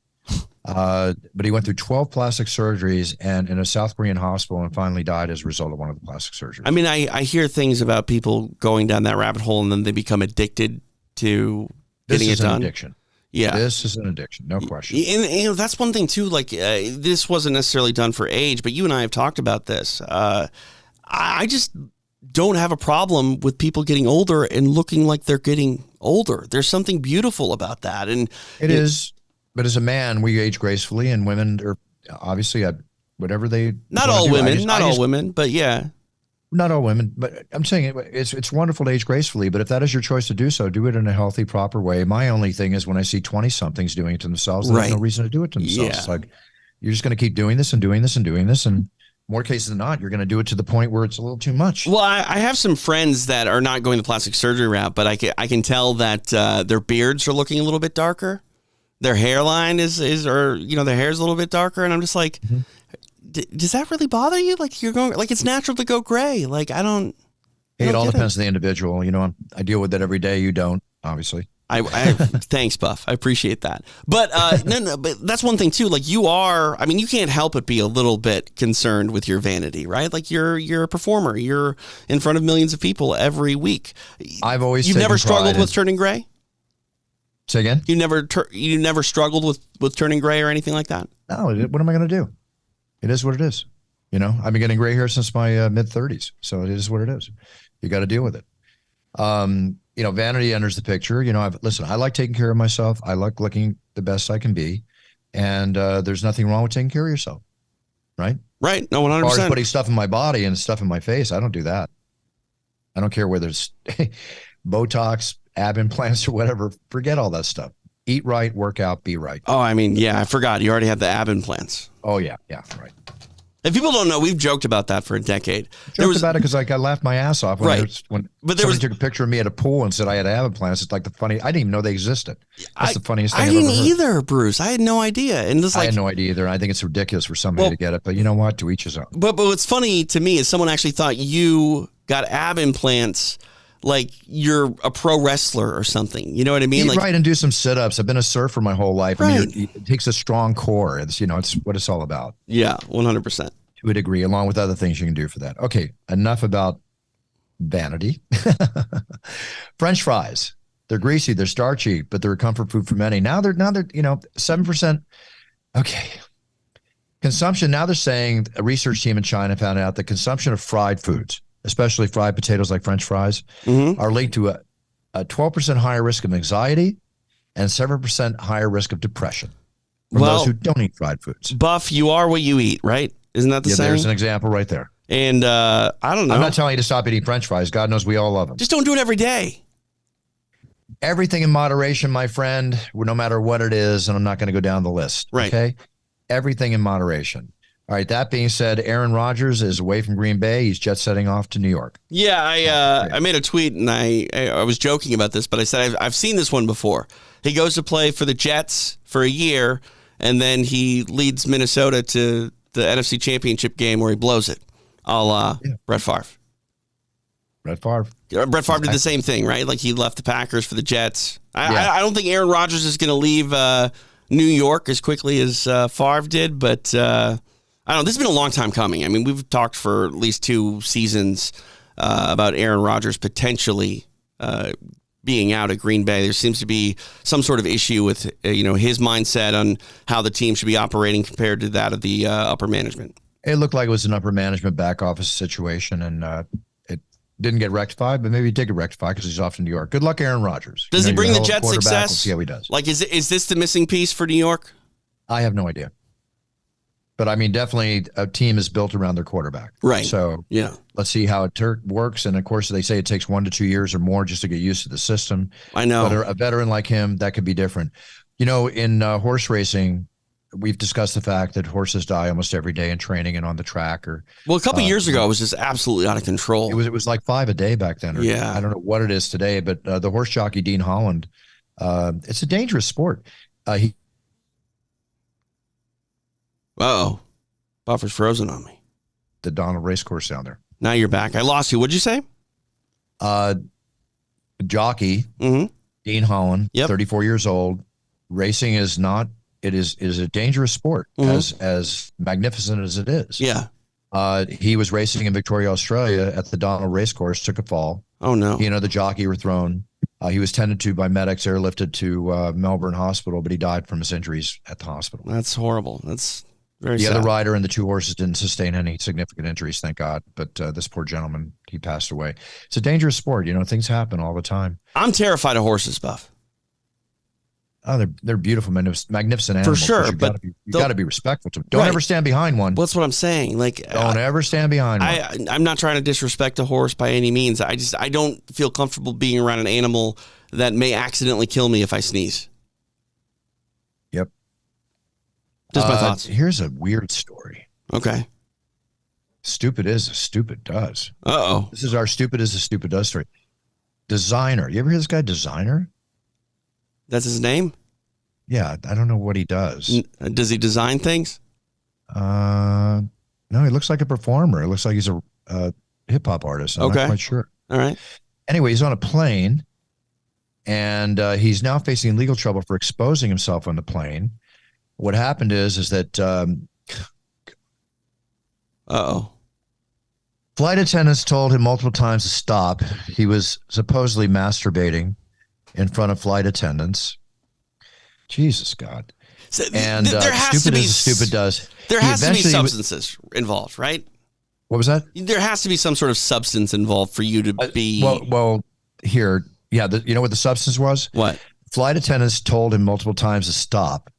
But he went through 12 plastic surgeries and in a South Korean hospital and finally died as a result of one of the plastic surgeries. I mean, I hear things about people going down that rabbit hole and then they become addicted to getting it done. This is an addiction. Yeah. This is an addiction, no question. And that's one thing too, like this wasn't necessarily done for age, but you and I have talked about this. I just don't have a problem with people getting older and looking like they're getting older. There's something beautiful about that. And it is. But as a man, we age gracefully, and women are obviously whatever they. Not all women, but yeah. Not all women, but I'm saying it's wonderful to age gracefully. But if that is your choice to do so, do it in a healthy, proper way. My only thing is when I see 20 somethings doing it to themselves, there's no reason to do it to themselves. Yeah. It's like you're just going to keep doing this and doing this and doing this, and more cases than not, you're going to do it to the point where it's a little too much. Well, I have some friends that are not going the plastic surgery route, but I can tell that their beards are looking a little bit darker. Their hairline or their hair's a little bit darker, and I'm just like. Mm-hmm. Does that really bother you? Like you're going, like it's natural to go gray. Like I don't. It all depends on the individual. I deal with that every day. You don't, obviously. I thanks, Buff. I appreciate that. But no, but that's one thing too. Like you are. I mean, you can't help but be a little bit concerned with your vanity, right? Like you're a performer. You're in front of millions of people every week. You've never struggled with turning gray. Say again. You never struggled with turning gray or anything like that. No. What am I going to do? It is what it is. I've been getting gray hair since my mid-30s, so it is what it is. You got to deal with it. Vanity enters the picture. Listen, I like taking care of myself. I like looking the best I can be, and there's nothing wrong with taking care of yourself, right? Right. No, 100%. As far as putting stuff in my body and stuff in my face, I don't do that. I don't care whether it's Botox, ab implants, or whatever. Forget all that stuff. Eat right, work out, be right. Oh, I mean, yeah, I forgot. You already have the ab implants. Oh, yeah, right. If people don't know, we've joked about that for a decade. Joked about it because I laughed my ass off when somebody took a picture of me at a pool and said I had ab implants. It's like I didn't even know they existed. That's the funniest thing I've ever heard. I didn't either, Bruce. I had no idea. And I had no idea either. I think it's ridiculous for somebody to get it. But you know what? To each his own. But what's funny to me is someone actually thought you got ab implants like you're a pro wrestler or something. You know what I mean? Eat right and do some sit-ups. I've been a surfer my whole life. Right. I mean, it takes a strong core. It's what it's all about. Yeah, 100%. To a degree, along with other things you can do for that. Okay, enough about vanity. French fries. They're greasy, they're starchy, but they're a comfort food for many. Now they're 7%. Okay. Consumption, now they're saying a research team in China found out that consumption of fried foods, especially fried potatoes like French fries, are linked to a 12% higher risk of anxiety and 7% higher risk of depression from those who don't eat fried foods. Buff, you are what you eat, right? Isn't that the saying? There's an example right there. And I don't know. I'm not telling you to stop eating French fries. God knows we all love them. Just don't do it every day. Everything in moderation, my friend, no matter what it is, and I'm not going to go down the list. Right. Okay? Everything in moderation. All right, that being said, Aaron Rodgers is away from Green Bay. He's jet setting off to New York. Yeah, I made a tweet, and I was joking about this, but I said I've seen this one before. He goes to play for the Jets for a year, and then he leads Minnesota to the NFC Championship game where he blows it, a la Brett Favre. Brett Favre did the same thing, right? Like he left the Packers for the Jets. I don't think Aaron Rodgers is going to leave New York as quickly as Favre did, but I don't know. This has been a long time coming. I mean, we've talked for at least 2 seasons about Aaron Rodgers potentially being out at Green Bay. There seems to be some sort of issue with his mindset on how the team should be operating compared to that of the upper management. It looked like it was an upper management back office situation, and it didn't get rectified, but maybe it did get rectified because he's off to New York. Good luck, Aaron Rodgers. Does he bring the Jets success? We'll see how he does. Like, is this the missing piece for New York? I have no idea. But I mean, definitely a team is built around their quarterback. Right. So let's see how it works. And of course, they say it takes 1 to 2 years or more just to get used to the system. I know. But a veteran like him, that could be different. In horse racing, we've discussed the fact that horses die almost every day in training and on the track. Or a couple of years ago, it was just absolutely out of control. It was like 5 a day back then. I don't know what it is today, but the horse jockey Dean Holland, it's a dangerous sport. Uh-oh. Buffer's frozen on me. The Donald Racecourse down there. Now you're back. I lost you. What'd you say? Jockey, Dean Holland, 34 years old. Racing is not, it is a dangerous sport, as magnificent as it is. Yeah. He was racing in Victoria, Australia at the Donald Racecourse, took a fall. Oh, no. He and the jockey were thrown. He was tended to by medics, airlifted to Melbourne Hospital, but he died from his injuries at the hospital. That's horrible. That's very The sad. other rider and the 2 horses didn't sustain any significant injuries, thank God. But this poor gentleman, he passed away. It's a dangerous sport. Things happen all the time. I'm terrified of horses, Buff. Oh, they're beautiful, magnificent animals. For sure, You but got to be respectful to them. Don't ever stand behind one. That's what I'm saying. Like, Don't ever stand behind one. I'm not trying to disrespect a horse by any means. I don't feel comfortable being around an animal that may accidentally kill me if I sneeze. Yep. Just my thoughts. Here's a weird story. Okay. Stupid is a stupid does. Uh-oh. This is our stupid is a stupid does story. Designer. You ever hear this guy, Designer? That's his name? Yeah, I don't know what he does. Does he design things? No, he looks like a performer. It looks like he's a hip hop artist. I'm not quite sure. All right. Anyway, he's on a plane, and he's now facing legal trouble for exposing himself on the plane. What happened is that flight attendants told him multiple times to stop. He was supposedly masturbating in front of flight attendants. Jesus God. So and there has to be stupid does. There has to be substances involved, right? What was that? There has to be some sort of substance involved for you to be. Well, here, yeah. You know what the substance was? What? Flight attendants told him multiple times to stop,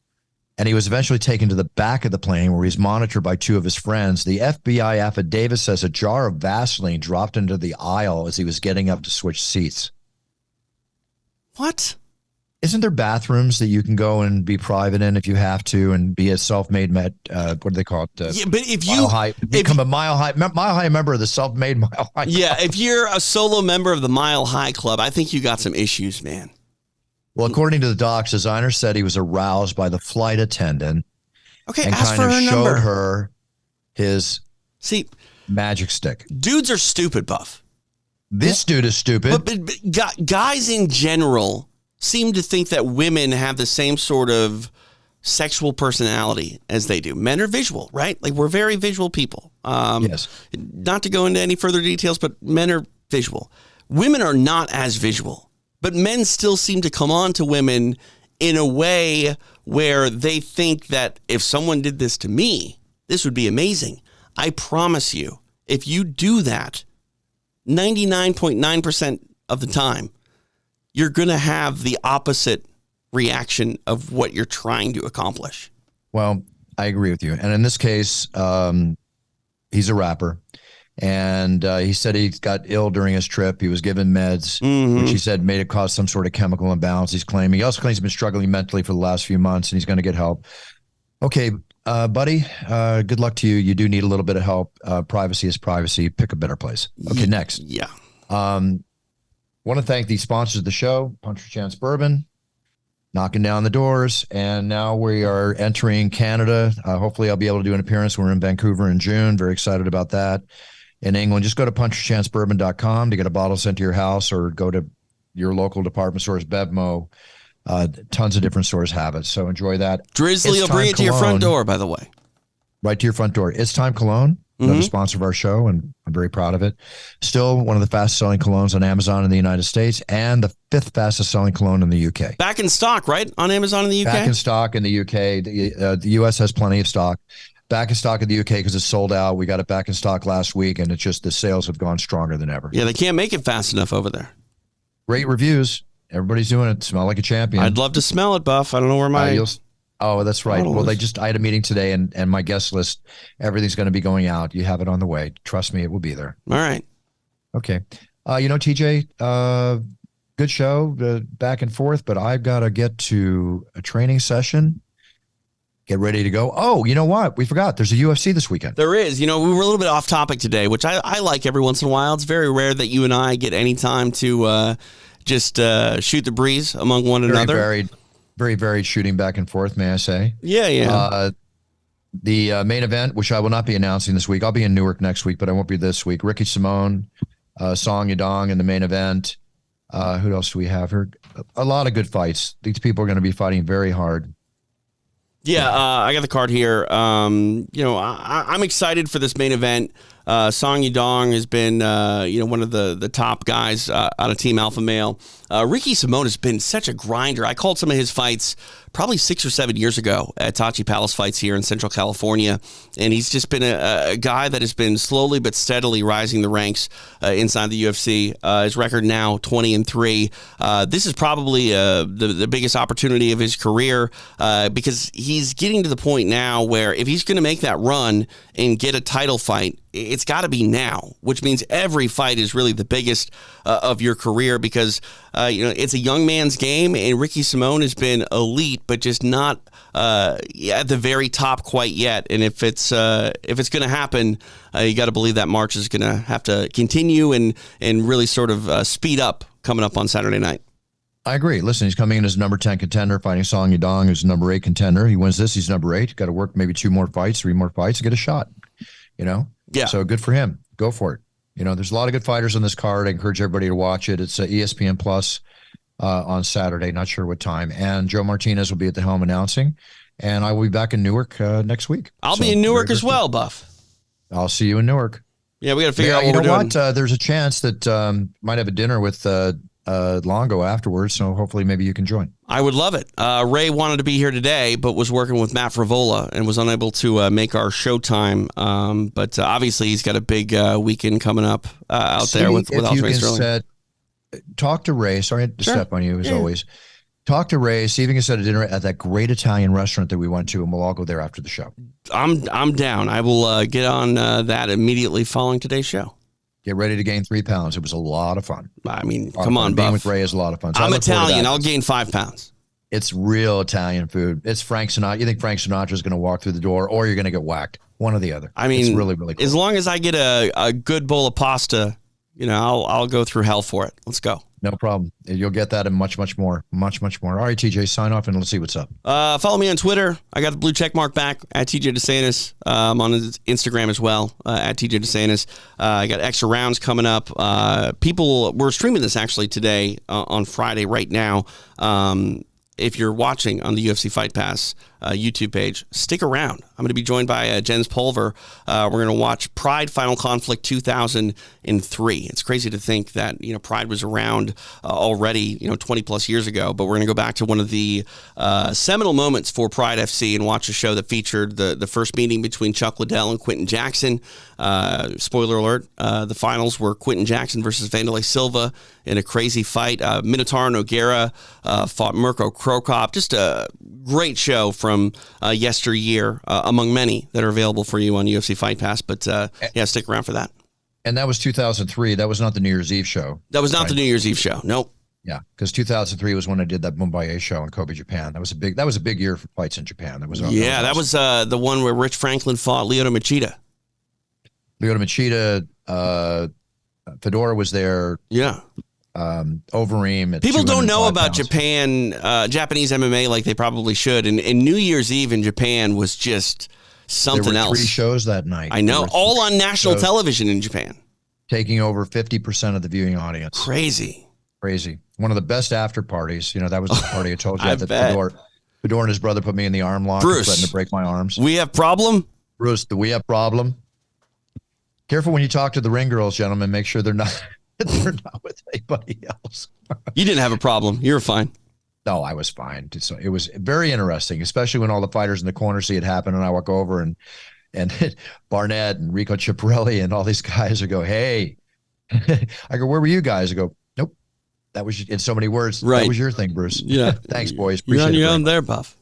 and he was eventually taken to the back of the plane where he's monitored by two of his friends. The FBI affidavit says a jar of Vaseline dropped into the aisle as he was getting up to switch seats. What? Isn't there bathrooms that you can go and be private in if you have to and be a self-made what do they call it? Yeah, but if you become a mile high member of the self-made Mile High Club. Yeah, if you're a solo member of the Mile High Club, I think you got some issues, man. Well, according to the docs, Designer said he was aroused by the flight attendant. Okay, and ask kind for of her showed number. her his magic stick. Dudes are stupid, Buff. This dude is stupid. But guys in general seem to think that women have the same sort of sexual personality as they do. Men are visual, right? Like, we're very visual people. Yes. Not to go into any further details, but men are visual. Women are not as visual, but men still seem to come on to women in a way where they think that if someone did this to me, this would be amazing. I promise you, if you do that, 99.9% of the time, you're going to have the opposite reaction of what you're trying to accomplish. Well, I agree with you. And in this case, he's a rapper. And he said he got ill during his trip. He was given meds, which he said made it cause some sort of chemical imbalance. He also claims he's been struggling mentally for the last few months, and he's going to get help. Okay, buddy, good luck to you. You do need a little bit of help. Privacy is privacy. Pick a better place. Okay, next. Yeah. Want to thank the sponsors of the show, Puncher Chance Bourbon, knocking down the doors. And now we are entering Canada. Hopefully I'll be able to do an appearance. We're in Vancouver in June. Very excited about that. In England, just go to puncherchancebourbon.com to get a bottle sent to your house, or go to your local department stores, Bevmo. Tons of different stores have it. So enjoy that. Drizzly will bring it to your front door, by the way. Right to your front door. It's Time Cologne, another sponsor of our show, and I'm very proud of it. Still one of the fastest selling colognes on Amazon in the United States, and the 5th fastest selling cologne in the UK. Back in stock, right? On Amazon in the UK? Back in stock in the UK. The US has plenty of stock. Back in stock in the UK because it's sold out. We got it back in stock last week, and it's just the sales have gone stronger than ever. Yeah, they can't make it fast enough over there. Great reviews. Everybody's doing it. Smell like a champion. I'd love to smell it, Buff. I don't know where my... Oh, that's right. Well, I had a meeting today, and my guest list, everything's going to be going out. You have it on the way. Trust me, it will be there. All right. Okay. TJ, good show, back and forth, but I've got to get to a training session. Get ready to go. Oh, you know what? We forgot. There's a UFC this weekend. There is. We were a little bit off topic today, which I like every once in a while. It's very rare that you and I get any time to just shoot the breeze among one another. Very varied shooting back and forth, may I say. Yeah. The main event, which I will not be announcing this week. I'll be in Newark next week, but I won't be this week. Ricky Simone, Song Yadong in the main event. Who else do we have here? A lot of good fights. These people are going to be fighting very hard. Yeah, I got the card here. I'm excited for this main event. Song Yadong has been, one of the top guys out of Team Alpha Male. Ricky Simone has been such a grinder. I called some of his fights probably 6 or 7 years ago at Tachi Palace Fights here in Central California, and he's just been a guy that has been slowly but steadily rising the ranks inside the UFC. His record now 20-3. This is probably the biggest opportunity of his career because he's getting to the point now where if he's going to make that run and get a title fight, it's got to be now, which means every fight is really the biggest of your career because it's a young man's game, and Ricky Simone has been elite, but just not at the very top quite yet. And if it's going to happen, you got to believe that march is going to have to continue and really sort of speed up coming up on Saturday night. I agree. Listen, he's coming in as number 10 contender, fighting Song Yadong, who's number 8 contender. He wins this, he's number 8. Got to work maybe 2 more fights, 3 more fights to get a shot. Yeah. So good for him. Go for it. There's a lot of good fighters on this card. I encourage everybody to watch it. It's ESPN Plus on Saturday. Not sure what time. And Joe Martinez will be at the helm announcing. And I will be back in Newark next week. I'll be in Newark as well, Buff. I'll see you in Newark. Yeah, we got to figure out what we're doing. There's a chance that might have a dinner with Longo afterwards, so hopefully maybe you can join. I would love it. Ray wanted to be here today, but was working with Matt Frivola and was unable to make our showtime. But obviously he's got a big weekend coming up out there with Altrace Sterling. Talk to Ray. Sorry to step on you as always. Talk to Ray. See if you can set a dinner at that great Italian restaurant that we went to, and we'll all go there after the show. I'm down. I will get on that immediately following today's show. Get ready to gain 3 pounds. It was a lot of fun. I mean, come on, Being Buff. with Ray is a lot of fun. So I'm Italian. I'll gain 5 pounds. It's real Italian food. It's Frank Sinatra. You think Frank Sinatra is going to walk through the door, or you're going to get whacked? One or the other. I mean, it's really, really cool. As long as I get a good bowl of pasta, I'll go through hell for it. Let's go. No problem. You'll get that and much, much more. Much, much more. All right, TJ, sign off and let's see what's up. Follow me on Twitter. I got the blue check mark back at TJ DeSantis. On his Instagram as well, at TJ DeSantis. I got extra rounds coming up. We're streaming this actually today on Friday right now. If you're watching on the UFC Fight Pass YouTube page, stick around. I'm going to be joined by Jens Pulver. We're going to watch Pride Final Conflict 2003. It's crazy to think that Pride was around already 20 plus years ago, but we're going to go back to one of the seminal moments for Pride FC and watch a show that featured the first meeting between Chuck Liddell and Quentin Jackson. Spoiler alert, the finals were Quentin Jackson versus Vanderlei Silva in a crazy fight. Minotaur Nogueira fought Mirko Krokop. Just a great show from yesteryear, among many that are available for you on UFC Fight Pass. But stick around for that. And that was 2003. That was not the New Year's Eve show. That was not the New Year's Eve show. Nope. Yeah, because 2003 was when I did that Mumbai show in Kobe, Japan. That was a big year for fights in Japan. That was the one where Rich Franklin fought Lyoto Machida. Fedora was there. Yeah. Overeem. People don't know about Japanese MMA like they probably should. And New Year's Eve in Japan was just something there were else. 3 shows that night. I know, all on national television in Japan. Taking over 50% of the viewing audience. Crazy. One of the best after parties. That was the party I told you. I bet. Fedor and his brother put me in the arm lock. Bruce, threatened to break my arms. We have problem? Bruce, do we have problem? Careful when you talk to the ring girls, gentlemen. Make sure they're not with anybody else. You didn't have a problem. You were fine. No, I was fine. So it was very interesting, especially when all the fighters in the corner see it happen, and I walk over and Barnett and Rico Chiapparelli and all these guys will go, "Hey," I go, "Where were you guys?" I go, "Nope, that was in so many words. Right. That was your thing, Bruce." Yeah, thanks, boys. Appreciate You're on your own there, Buff.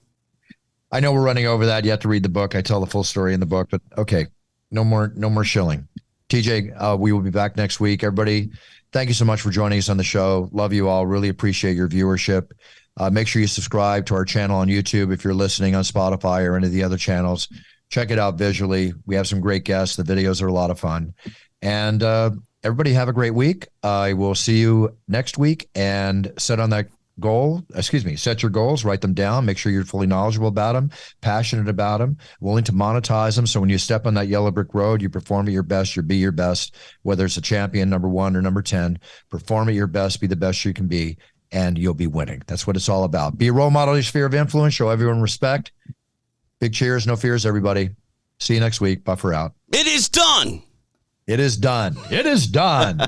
I know we're running over that. You have to read the book. I tell the full story in the book, but okay, no more shilling. TJ, we will be back next week. Everybody, thank you so much for joining us on the show. Love you all. Really appreciate your viewership. Make sure you subscribe to our channel on YouTube if you're listening on Spotify or any of the other channels. Check it out visually. We have some great guests. The videos are a lot of fun. And everybody have a great week. I will see you next week, and set your goals, write them down, make sure you're fully knowledgeable about them, passionate about them, willing to monetize them. So when you step on that yellow brick road, you perform at your best, you be your best, whether it's a champion, number 1 or number 10, perform at your best, be the best you can be, and you'll be winning. That's what it's all about. Be a role model in your sphere of influence, show everyone respect. Big cheers, no fears, everybody. See you next week. Buffer out. It is done. It is done. It is done.